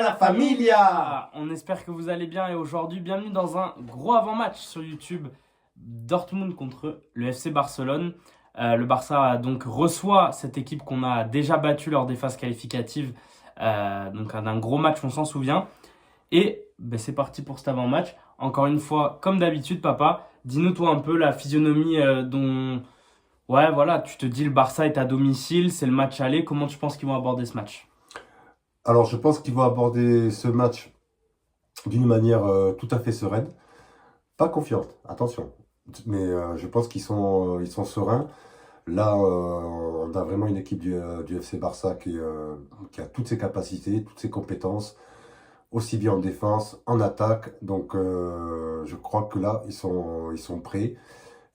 La familia! On espère que vous allez bien et aujourd'hui, bienvenue dans un gros avant-match sur YouTube. Dortmund contre le FC Barcelone. Le Barça donc reçoit cette équipe qu'on a déjà battue lors des phases qualificatives. Donc d'un gros match, on s'en souvient. Et c'est parti pour cet avant-match. Encore une fois, comme d'habitude, papa, dis-nous toi un peu la physionomie dont... Ouais, voilà, tu te dis le Barça est à domicile, c'est le match aller. Comment tu penses qu'ils vont aborder ce match? Alors, je pense qu'ils vont aborder ce match d'une manière tout à fait sereine. Pas confiante, attention. Mais je pense ils sont sereins. Là, on a vraiment une équipe du FC Barça qui a toutes ses capacités, toutes ses compétences, aussi bien en défense, en attaque. Donc, je crois que là, ils sont prêts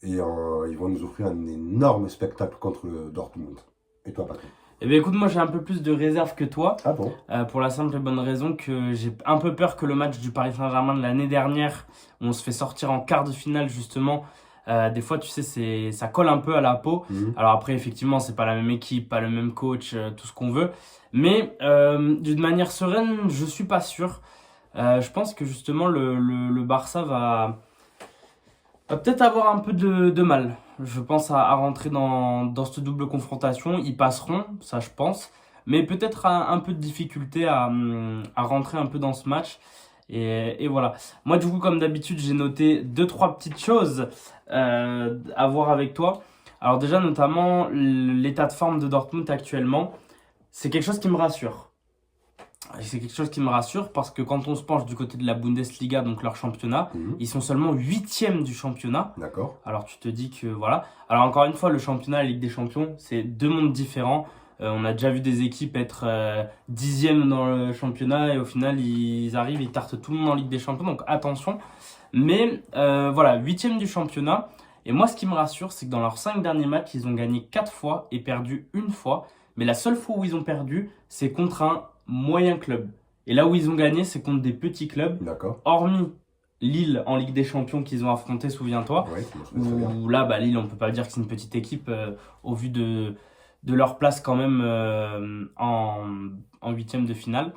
et ils vont nous offrir un énorme spectacle contre le Dortmund. Et toi, Patrick? Eh bien écoute, moi j'ai un peu plus de réserve que toi, Ah bon? pour la simple et bonne raison que j'ai un peu peur que le match du Paris Saint-Germain de l'année dernière, où on se fait sortir en quart de finale justement, des fois tu sais, ça colle un peu à la peau. Mhm. Alors après effectivement c'est pas la même équipe, pas le même coach, tout ce qu'on veut, mais d'une manière sereine je suis pas sûr. Je pense que justement le Barça va peut-être avoir un peu de mal. Je pense à rentrer dans cette double confrontation. Ils passeront, ça je pense. Mais peut-être un peu de difficulté à rentrer un peu dans ce match. Et voilà. Moi, du coup, comme d'habitude, j'ai noté deux, trois petites choses à voir avec toi. Alors déjà, notamment, l'état de forme de Dortmund actuellement, c'est quelque chose qui me rassure. C'est quelque chose qui me rassure parce que quand on se penche du côté de la Bundesliga, donc leur championnat, Mhm. ils sont seulement huitièmes du championnat. D'accord. Alors tu te dis que voilà. Alors encore une fois, le championnat, la Ligue des Champions, c'est deux mondes différents. On a déjà vu des équipes être dixièmes dans le championnat et au final ils arrivent, ils tartent tout le monde en Ligue des Champions. Donc attention. Mais voilà, huitième du championnat. Et moi, ce qui me rassure, c'est que dans leurs 5 derniers matchs, ils ont gagné 4 fois et perdu une fois. Mais la seule fois où ils ont perdu, c'est contre un moyen club. Et là où ils ont gagné, c'est contre des petits clubs, D'accord. hormis Lille en Ligue des Champions qu'ils ont affronté, souviens-toi. Oui, je me souviens très bien. Où là, Lille, on peut pas dire que c'est une petite équipe au vu de leur place quand même en huitième de finale.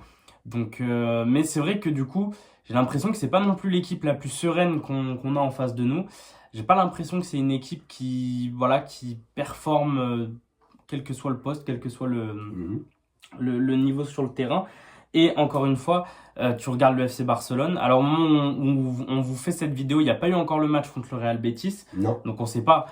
Donc, mais c'est vrai que du coup, j'ai l'impression que c'est pas non plus l'équipe la plus sereine qu'on a en face de nous. J'ai pas l'impression que c'est une équipe qui performe quel que soit le poste, quel que soit Mhm. le niveau sur le terrain. Et encore une fois, tu regardes le FC Barcelone. Alors au moment où on vous fait cette vidéo, il n'y a pas eu encore le match contre le Real Betis. Non. Donc on sait pas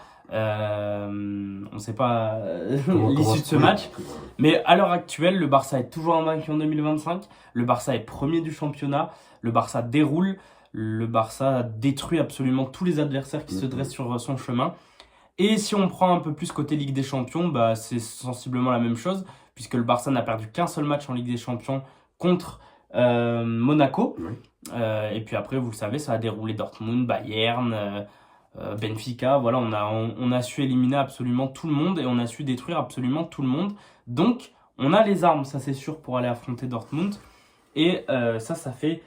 l'issue de ce match. Mais à l'heure actuelle, le Barça est toujours invaincu en 2025. Le Barça est premier du championnat. Le Barça déroule. Le Barça détruit absolument tous les adversaires qui se dressent sur son chemin. Et si on prend un peu plus côté Ligue des Champions, c'est sensiblement la même chose, puisque le Barça n'a perdu qu'un seul match en Ligue des Champions contre Monaco. Oui. Et puis après, vous le savez, ça a déroulé Dortmund, Bayern, Benfica. Voilà, on a su éliminer absolument tout le monde et on a su détruire absolument tout le monde. Donc, on a les armes, ça c'est sûr, pour aller affronter Dortmund. Et ça fait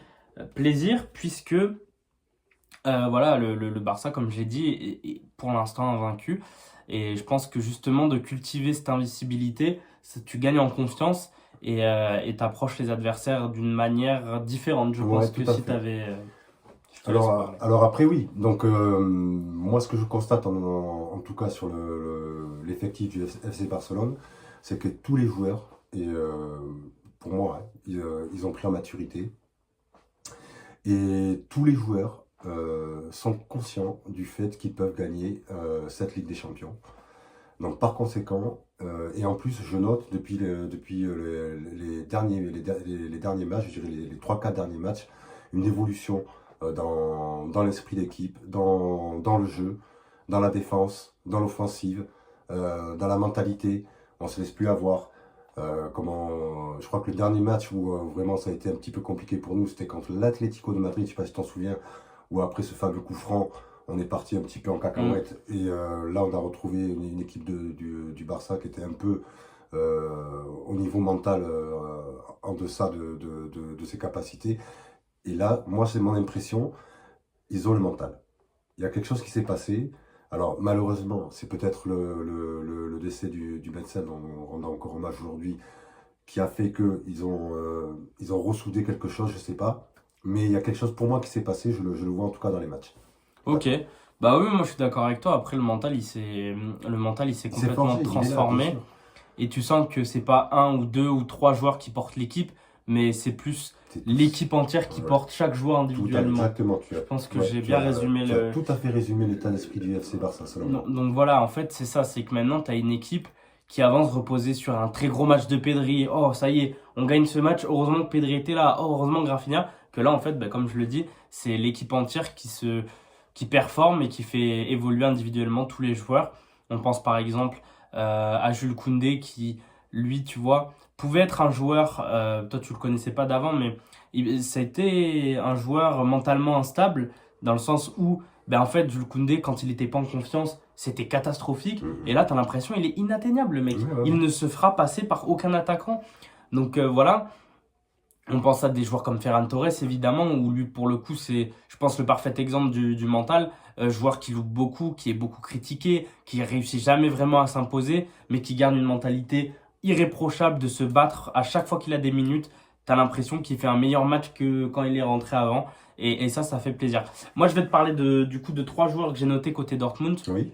plaisir, puisque voilà, le Barça, comme j'ai dit, est pour l'instant invaincu. Et je pense que justement, de cultiver cette invisibilité, tu gagnes en confiance et t'approches les adversaires d'une manière différente. Je Ouais, pense tout que à si fait. t'avais. Je te laisse parler. Alors après, oui. Donc, moi, ce que je constate, en tout cas sur l'effectif du FC Barcelone, c'est que tous les joueurs, et pour moi, hein, ils ont pris en maturité. Et tous les joueurs sont conscients du fait qu'ils peuvent gagner cette Ligue des Champions. Donc par conséquent, et en plus je note depuis les derniers matchs, je dirais les 3-4 derniers matchs, une évolution dans l'esprit d'équipe, dans le jeu, dans la défense, dans l'offensive, dans la mentalité. On ne se laisse plus avoir. Je crois que le dernier match où vraiment ça a été un petit peu compliqué pour nous, c'était contre l'Atlético de Madrid, je ne sais pas si tu t'en souviens, où après ce fameux coup franc, on est parti un petit peu en cacahuète. Et là, on a retrouvé une équipe du Barça qui était un peu au niveau mental en deçà de ses capacités. Et là, moi, c'est mon impression, ils ont le mental. Il y a quelque chose qui s'est passé. Alors, malheureusement, c'est peut-être le décès du médecin dont on rend encore hommage aujourd'hui, qui a fait qu'ils ont ressoudé quelque chose, je sais pas. Mais il y a quelque chose pour moi qui s'est passé, je le vois en tout cas dans les matchs. Ok. Bah oui, moi je suis d'accord avec toi. Après, le mental, il s'est Il s'est complètement forgé, il est là, bien transformé. sûr. Et tu sens que c'est pas un ou deux ou trois joueurs qui portent l'équipe, mais c'est plus C'est l'équipe entière qui ouais. porte chaque joueur Tout à, individuellement. exactement, Je pense que ouais, j'ai bien résumé tu as le. tout à fait résumé l'état d'esprit du FC Barça, selon moi. Donc voilà, en fait, c'est ça, c'est que maintenant, tu as une équipe qui avance reposée sur un très gros match de Pedri. Oh, ça y est, on gagne ce match. Heureusement que Pedri était là. Oh, heureusement que Rafinha. Que là, en fait, bah, comme je le dis, c'est l'équipe entière qui performe et qui fait évoluer individuellement tous les joueurs. On pense par exemple à Jules Koundé qui, lui, tu vois, pouvait être un joueur, toi tu le connaissais pas d'avant, mais ça a été un joueur mentalement instable dans le sens où, ben, en fait, Jules Koundé, quand il n'était pas en confiance, c'était catastrophique. Et là, tu as l'impression il est inatteignable, le mec. Ouais, ouais, Il ouais. ne se fera passer par aucun attaquant. Donc voilà, on pense à des joueurs comme Ferran Torres, évidemment, où lui, pour le coup, c'est, je pense, le parfait exemple du mental. Joueur qui loupe beaucoup, qui est beaucoup critiqué, qui réussit jamais vraiment à s'imposer, mais qui garde une mentalité irréprochable de se battre à chaque fois qu'il a des minutes. T'as l'impression qu'il fait un meilleur match que quand il est rentré avant. Et ça fait plaisir. Moi, je vais te parler du coup de trois joueurs que j'ai notés côté Dortmund, Oui.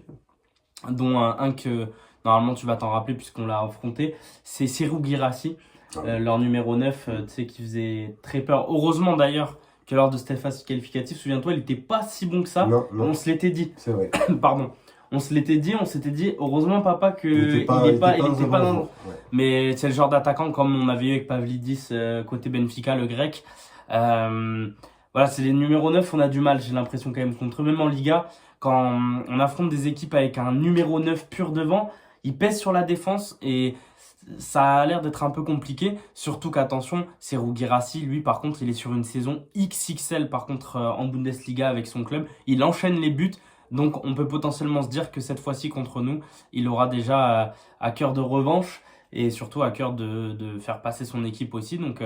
dont un que normalement tu vas t'en rappeler puisqu'on l'a affronté. C'est Serhou Guirassy. Ah oui. Leur numéro 9, tu sais, qui faisait très peur. Heureusement d'ailleurs que lors de cette phase qualificative, souviens-toi, il n'était pas si bon que ça. Non, non, On se l'était dit. c'est vrai. Pardon. On se l'était dit, on s'était dit, heureusement papa que Il était pas, il était dans un pas bon dans. jour. Ouais. Mais c'est le genre d'attaquant comme on avait eu avec Pavlidis côté Benfica, le grec. Euh, voilà, c'est les numéros 9, on a du mal, j'ai l'impression quand même contre eux. Même en Liga, quand on affronte des équipes avec un numéro 9 pur devant, ils pèsent sur la défense et ça a l'air d'être un peu compliqué. Surtout qu'attention, Serhou Guirassy, lui par contre, il est sur une saison XXL par contre en Bundesliga avec son club. Il enchaîne les buts. Donc on peut potentiellement se dire que cette fois-ci contre nous, il aura déjà à cœur de revanche et surtout à cœur de faire passer son équipe aussi. Donc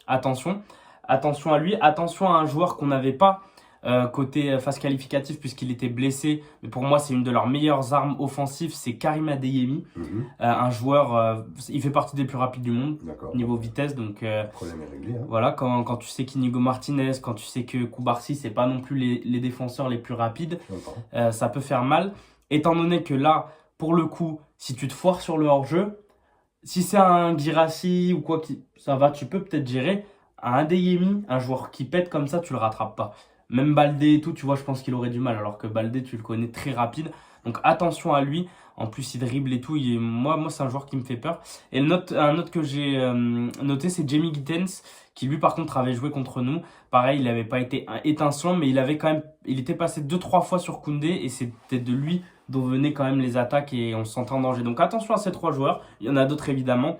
attention, attention à lui, attention à un joueur qu'on n'avait pas côté phase qualificative puisqu'il était blessé. Mais pour moi, c'est une de leurs meilleures armes offensives, c'est Karim Adeyemi. Un joueur, il fait partie des plus rapides du monde D'accord. niveau vitesse. Donc Le problème est réglé. Hein. voilà, quand tu sais qu'Inigo Martinez, quand tu sais que Koubarsi, c'est pas non plus les défenseurs les plus rapides, J'entends. ça peut faire mal. Étant donné que là, pour le coup, si tu te foires sur le hors-jeu, si c'est un Guirassy ou quoi, ça va, tu peux peut-être gérer. Un Adeyemi, un joueur qui pète comme ça, tu le rattrapes pas. Même Baldé et tout, tu vois, je pense qu'il aurait du mal, alors que Baldé, tu le connais très rapide. Donc attention à lui. En plus, il dribble et tout. Moi, c'est un joueur qui me fait peur. Et un autre que j'ai noté, c'est Jamie Gittens, qui lui, par contre, avait joué contre nous. Pareil, il n'avait pas été étincelant, mais il avait quand même, il était passé 2-3 fois sur Koundé, et c'était de lui dont venaient quand même les attaques, et on se sentait en danger. Donc attention à ces trois joueurs. Il y en a d'autres évidemment,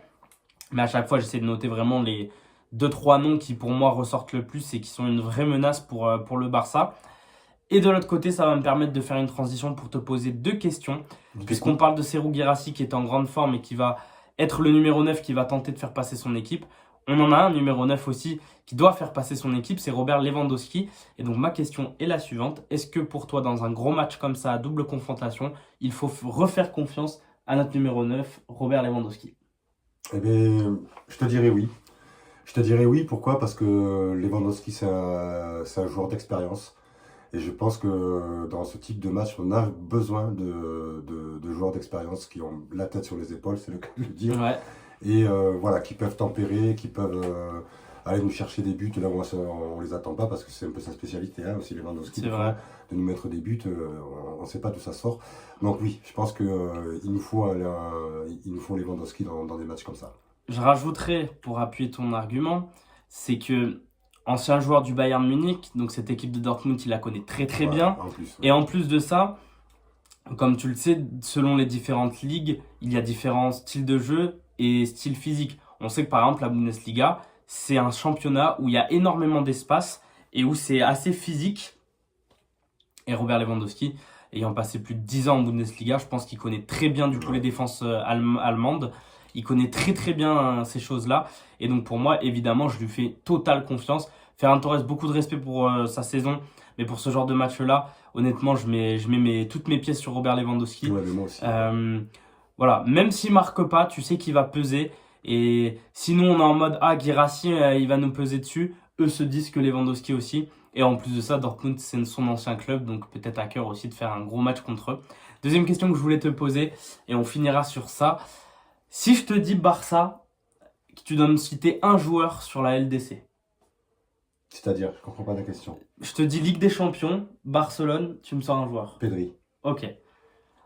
mais à chaque fois, j'essaie de noter vraiment les 2-3 noms qui, pour moi, ressortent le plus et qui sont une vraie menace pour le Barça. Et de l'autre côté, ça va me permettre de faire une transition pour te poser deux questions. Puisqu'on parle de Serhou Guirassy qui est en grande forme et qui va être le numéro 9 qui va tenter de faire passer son équipe. On en a un numéro 9 aussi qui doit faire passer son équipe, c'est Robert Lewandowski. Et donc ma question est la suivante. Est-ce que pour toi, dans un gros match comme ça, à double confrontation, il faut refaire confiance à notre numéro 9, Robert Lewandowski? Eh bien, je te dirais oui. Je te dirais oui, pourquoi? Parce que Lewandowski, c'est un joueur d'expérience. Et je pense que dans ce type de match, on a besoin de joueurs d'expérience qui ont la tête sur les épaules, c'est le cas de le dire. Ouais, Et voilà, qui peuvent tempérer, qui peuvent aller nous chercher des buts là où on les attend pas, parce que c'est un peu sa spécialité, hein, aussi Lewandowski, c'est vrai. de nous mettre des buts, on ne sait pas d'où ça sort. Donc oui, je pense qu'il nous faut il nous faut Lewandowski dans des matchs comme ça. Je rajouterais, pour appuyer ton argument, c'est que ancien joueur du Bayern Munich, donc cette équipe de Dortmund, il la connaît très très Voilà, bien. en plus. Et en plus de ça, comme tu le sais, selon les différentes ligues, il y a différents styles de jeu et styles physiques. On sait que par exemple, la Bundesliga, c'est un championnat où il y a énormément d'espace et où c'est assez physique. Et Robert Lewandowski, ayant passé plus de 10 ans en Bundesliga, je pense qu'il connaît très bien du coup les défenses allemandes. Il connaît très très bien ces choses-là. Et donc pour moi, évidemment, je lui fais totale confiance. Ferran Torres, beaucoup de respect pour sa saison. Mais pour ce genre de match-là, honnêtement, je mets toutes mes pièces sur Robert Lewandowski. Ouais, mais moi aussi. Voilà, même s'il marque pas, tu sais qu'il va peser. Et sinon, on est en mode, ah, Guirassy, il va nous peser dessus. Eux se disent que Lewandowski aussi. Et en plus de ça, Dortmund, c'est son ancien club, donc peut-être à cœur aussi de faire un gros match contre eux. Deuxième question que je voulais te poser, et on finira sur ça. Si je te dis Barça, que tu dois me citer un joueur sur la LDC. C'est-à-dire, je comprends pas la question. Je te dis Ligue des Champions, Barcelone, tu me sors un joueur. Pedri, Ok.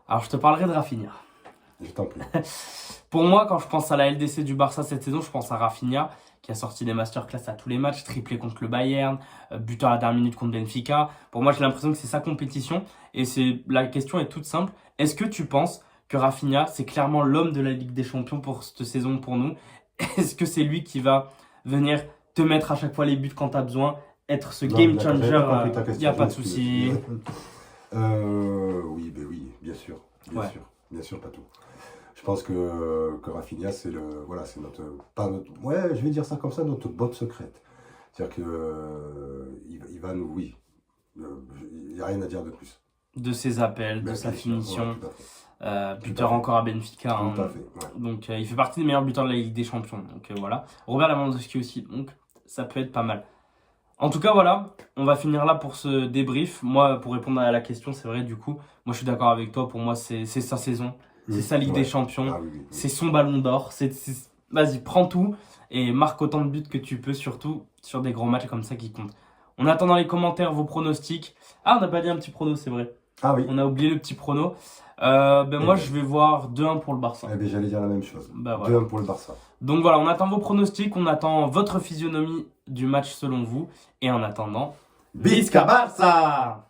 Alors, je te parlerai de Rafinha. je t'en prie. Pour moi, quand je pense à la LDC du Barça cette saison, je pense à Rafinha, qui a sorti des masterclass à tous les matchs, triplé contre le Bayern, buteur à la dernière minute contre Benfica. Pour moi, j'ai l'impression que c'est sa compétition. Et la question est toute simple. Est-ce que tu penses que Rafinha, c'est clairement l'homme de la Ligue des Champions pour cette saison pour nous? Est-ce que c'est lui qui va venir te mettre à chaque fois les buts quand tu as besoin, être ce Non, game d'accord, changer? j'avais pas compris ta Il n'y question, a pas de je m'excuse. souci. Oui, ben oui, bien sûr. Ouais. Bien sûr, pas tout. Je pense que Rafinha, c'est c'est notre, pas notre, ouais, je vais dire ça comme ça, notre botte secrète. C'est-à-dire que il va nous, oui, il n'y a rien à dire de plus. De ses appels, de Ben, sa bien sûr, finition. ouais, tout à fait. Buteur Tout à fait. encore à Benfica. Hein. Tout à fait, ouais. Donc il fait partie des meilleurs buteurs de la Ligue des Champions. Donc voilà. Robert Lewandowski aussi. Donc ça peut être pas mal. En tout cas, voilà. On va finir là pour ce débrief. Moi, pour répondre à la question, c'est vrai, du coup, moi je suis d'accord avec toi. Pour moi, c'est sa saison. C'est sa Ligue Ouais. des Champions. Ah oui, oui, oui. C'est son ballon d'or. Vas-y, prends tout et marque autant de buts que tu peux, surtout sur des grands matchs comme ça qui comptent. On attend dans les commentaires vos pronostics. Ah, on n'a pas dit un petit prono, c'est vrai. Ah oui. On a oublié le petit prono. Moi, je vais voir 2-1 pour le Barça. Eh ben, j'allais dire la même chose. Bah, voilà. 2-1 pour le Barça. Donc voilà, on attend vos pronostics, on attend votre physionomie du match selon vous. Et en attendant, Visca Barça!